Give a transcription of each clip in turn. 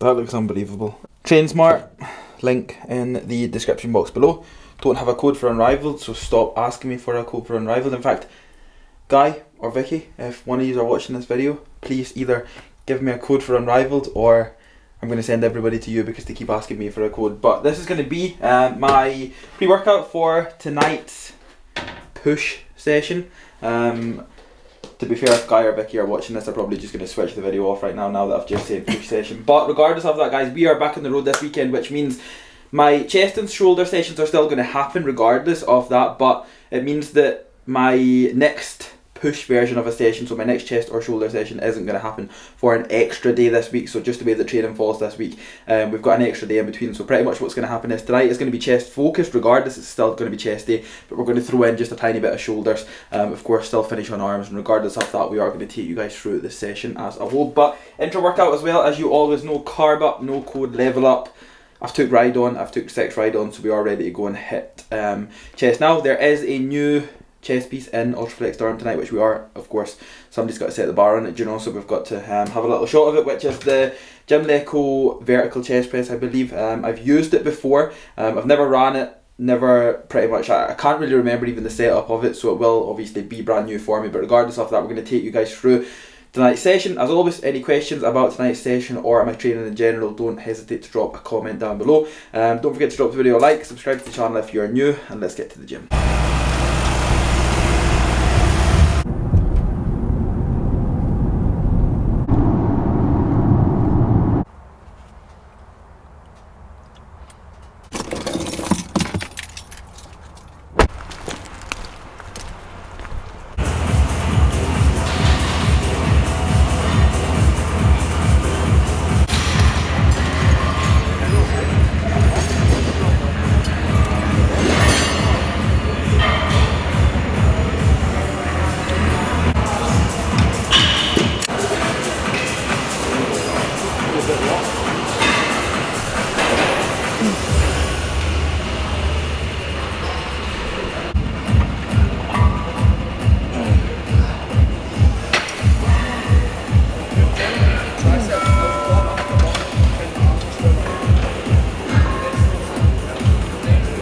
That looks unbelievable. TrainSmart, link in the description box below. Don't have a code for Unrivaled, so stop asking me for a code for Unrivaled. In fact, Guy or Vicky, if one of you are watching this video, please either give me a code for Unrivaled or I'm going to send everybody to you because they keep asking me for a code. But this is going to be my pre-workout for tonight's push session. To be fair, if Guy or Vicky are watching this, I'm probably just going to switch the video off right now that I've just said push session. But regardless of that, guys, we are back on the road this weekend, which means my chest and shoulder sessions are still going to happen regardless of that. But it means that my next push version of a session, so my next chest or shoulder session, isn't going to happen for an extra day this week. So just the way that training falls this week, we've got an extra day in between. So pretty much what's going to happen is tonight is going to be chest focused regardless. It's still going to be chest day, but we're going to throw in just a tiny bit of shoulders. Of course, still finish on arms, and regardless of that, we are going to take you guys through this session as a whole. But intra workout as well, as you always know, carb up, no code, level up. I've took ride on, I've took 6 ride on, so we are ready to go and hit chest. Now there is a new chest piece in Ultraflex Durham tonight, which we are, of course, somebody's got to set the bar on it, you know, so we've got to have a little shot of it, which is the Gymleco vertical chest press, I believe. I've used it before, I've never ran it, I can't really remember even the setup of it, so it will obviously be brand new for me, but regardless of that, we're going to take you guys through tonight's session. As always, any questions about tonight's session or my training in general, don't hesitate to drop a comment down below. Don't forget to drop the video a like, subscribe to the channel if you're new, and let's get to the gym.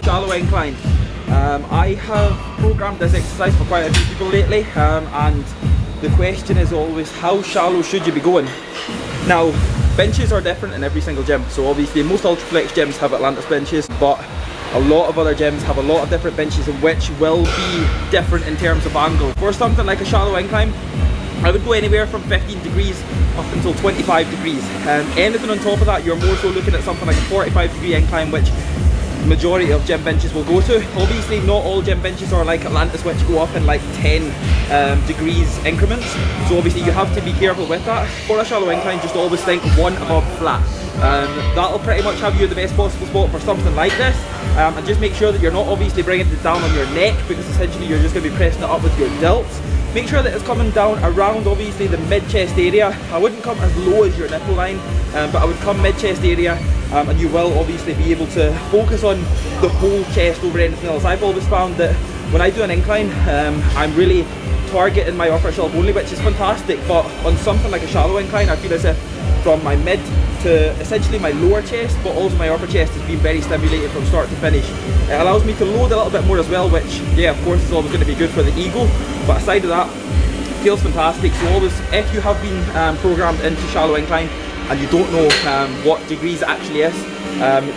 Shallow incline. I have programmed this exercise for quite a few people lately, and the question is always, how shallow should you be going? Now, benches are different in every single gym, so obviously most Ultraflex gyms have Atlantis benches, but a lot of other gyms have a lot of different benches, which will be different in terms of angle. For something like a shallow incline, I would go anywhere from 15 degrees up until 25 degrees. Anything on top of that, you're more so looking at something like a 45-degree incline, which majority of gym benches will go to. Obviously not all gym benches are like Atlantis, which go up in like 10 degrees increments, so obviously you have to be careful with that. For a shallow incline, just always think one above flat. That'll pretty much have you the best possible spot for something like this, and just make sure that you're not obviously bringing it down on your neck, because essentially you're just going to be pressing it up with your delts. Make sure that it's coming down around obviously the mid-chest area. I wouldn't come as low as your nipple line, but I would come mid-chest area, and you will obviously be able to focus on the whole chest over anything else. I've always found that when I do an incline, I'm really targeting my upper shelf only, which is fantastic, but on something like a shallow incline, I feel as if from my mid to essentially my lower chest, but also my upper chest, has been very stimulated from start to finish. It allows me to load a little bit more as well, which, yeah, of course is always going to be good for the ego, but aside of that, it feels fantastic. So always, if you have been programmed into shallow incline and you don't know what degrees it actually is,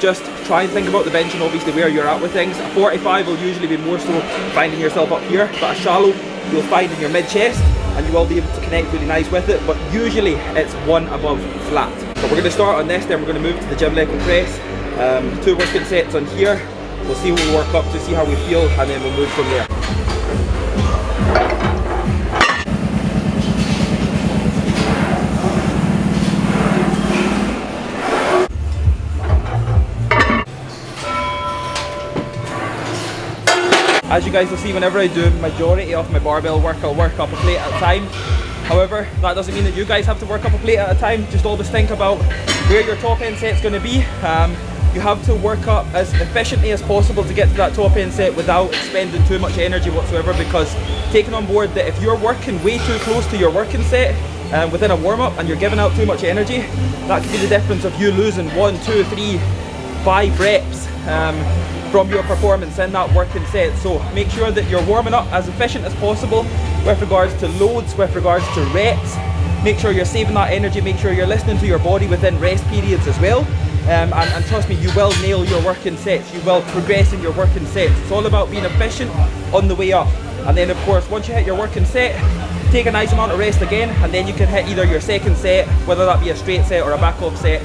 just try and think about the bench and obviously where you're at with things. A 45 will usually be more so finding yourself up here, but a shallow you'll find in your mid chest, and you will be able to connect really nice with it, but usually it's one above flat. But we're going to start on this, then we're going to move to the Gymleco press. 2 working sets on here. We'll see what we work up to, see how we feel, and then we'll move from there. As you guys will see, whenever I do majority of my barbell work, I'll work up a plate at a time. However, that doesn't mean that you guys have to work up a plate at a time. Just always think about where your top end set's going to be. You have to work up as efficiently as possible to get to that top end set without expending too much energy whatsoever, because taking on board that if you're working way too close to your working set, within a warm-up and you're giving out too much energy, that could be the difference of you losing 1, 2, 3, 5 reps from your performance in that working set. So make sure that you're warming up as efficient as possible with regards to loads, with regards to reps. Make sure you're saving that energy, make sure you're listening to your body within rest periods as well. And trust me, you will nail your working sets, you will progress in your working sets. It's all about being efficient on the way up. And then of course, once you hit your working set, take a nice amount of rest again, and then you can hit either your second set, whether that be a straight set or a back off set.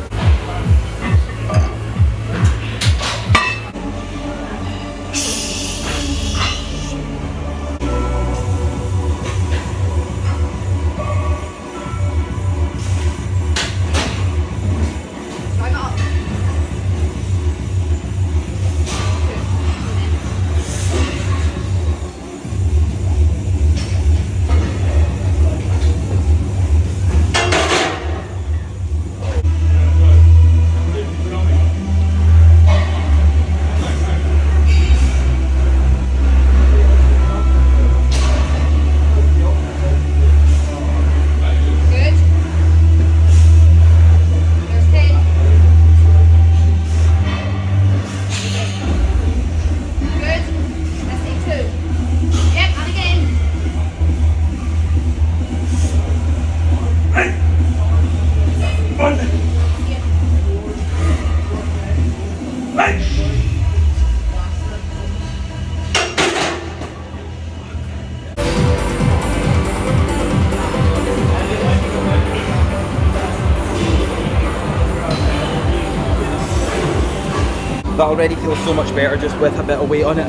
That already feels so much better just with a bit of weight on it.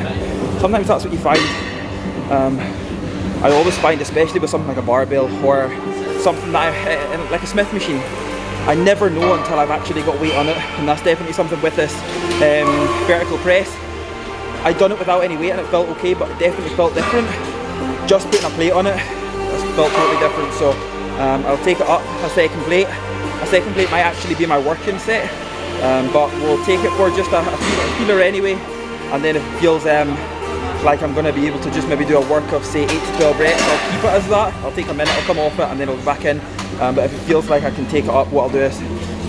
Sometimes that's what you find. I always find, especially with something like a barbell or something that like a Smith machine, I never know until I've actually got weight on it, and that's definitely something with this vertical press. I'd done it without any weight and it felt okay, but it definitely felt different. Just putting a plate on it, it felt totally different. So I'll take it up a second plate. A second plate might actually be my working set. But we'll take it for just a feeler anyway, and then if it feels like I'm going to be able to just maybe do a work of say 8 to 12 reps, I'll keep it as that. I'll take a minute, I'll come off it, and then I'll go back in. But if it feels like I can take it up, what I'll do is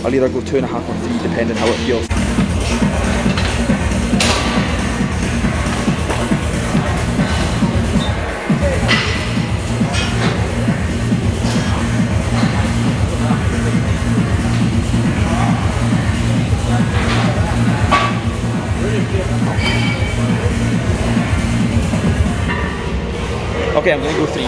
I'll either go 2.5 or 3, depending how it feels. Okay, I'm gonna go 3.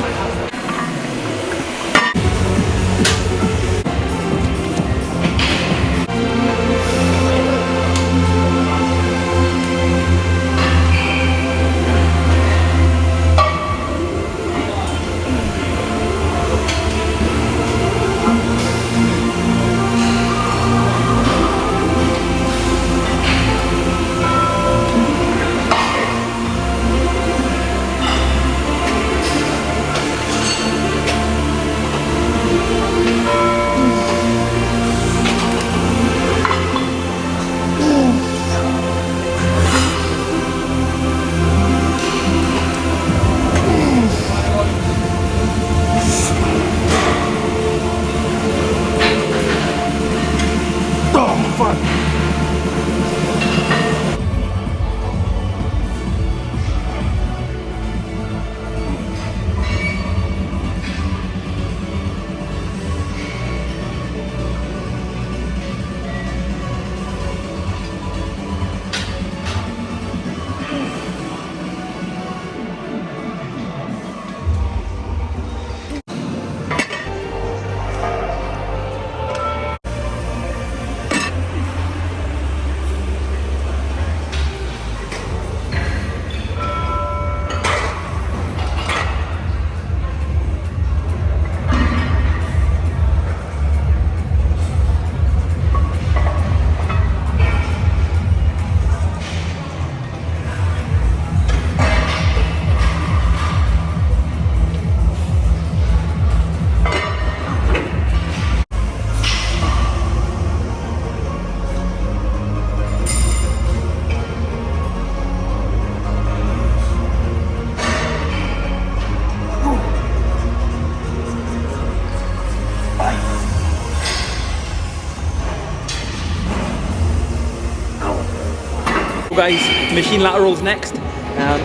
guys, machine laterals next.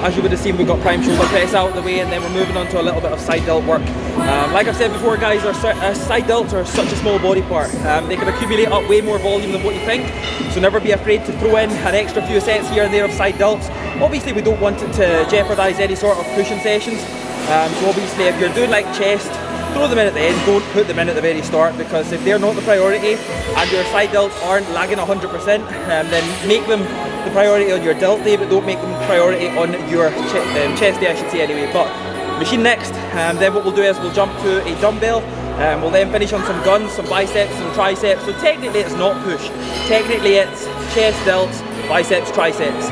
As you would have seen, we've got prime shoulder press out of the way, and then we're moving on to a little bit of side delt work. Like I've said before guys, our side delts are such a small body part. They can accumulate up way more volume than what you think, so never be afraid to throw in an extra few sets here and there of side delts. Obviously we don't want it to jeopardise any sort of pushing sessions, so obviously if you're doing like chest, throw them in at the end, don't put them in at the very start, because if they're not the priority and your side delts aren't lagging 100%, then make them the priority on your delt day, but don't make them priority on your chest day, I should say anyway. But machine next, then what we'll do is we'll jump to a dumbbell, we'll then finish on some guns, some biceps, some triceps. So technically it's not push, technically it's chest, delts, biceps, triceps.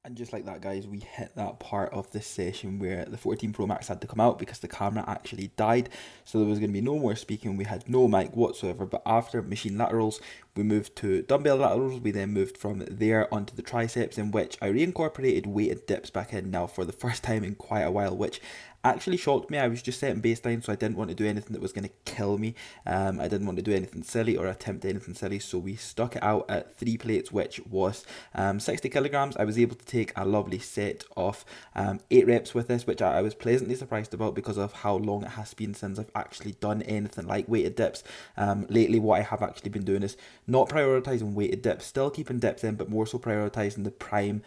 And just like that guys, we hit that part of this session where the 14 Pro Max had to come out because the camera actually died, so there was going to be no more speaking, we had no mic whatsoever. But after machine laterals, we moved to dumbbell laterals, we then moved from there onto the triceps, in which I reincorporated weighted dips back in now for the first time in quite a while, which actually shocked me. I was just setting baseline, so I didn't want to do anything that was going to kill me. I didn't want to do anything silly or attempt anything silly, so we stuck it out at 3 plates, which was 60 kilograms. I was able to take a lovely set of 8 reps with this, which I was pleasantly surprised about because of how long it has been since I've actually done anything like weighted dips. Lately what I have actually been doing is not prioritising weighted dips, still keeping dips in, but more so prioritising the prime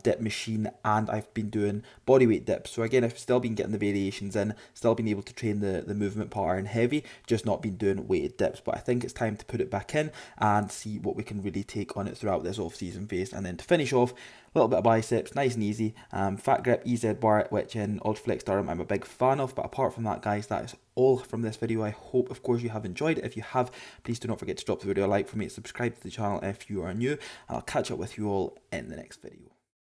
dip machine, and I've been doing bodyweight dips. So again, I've still been getting the variations in, still been able to train the movement part in heavy, just not been doing weighted dips. But I think it's time to put it back in and see what we can really take on it throughout this off-season phase. And then to finish off, a little bit of biceps, nice and easy. Fat grip EZ bar, which in Ultraflex Durham I'm a big fan of. But apart from that guys, that is all from this video. I hope of course you have enjoyed it. If you have, please do not forget to drop the video a like for me, subscribe to the channel if you are new, and I'll catch up with you all in the next video.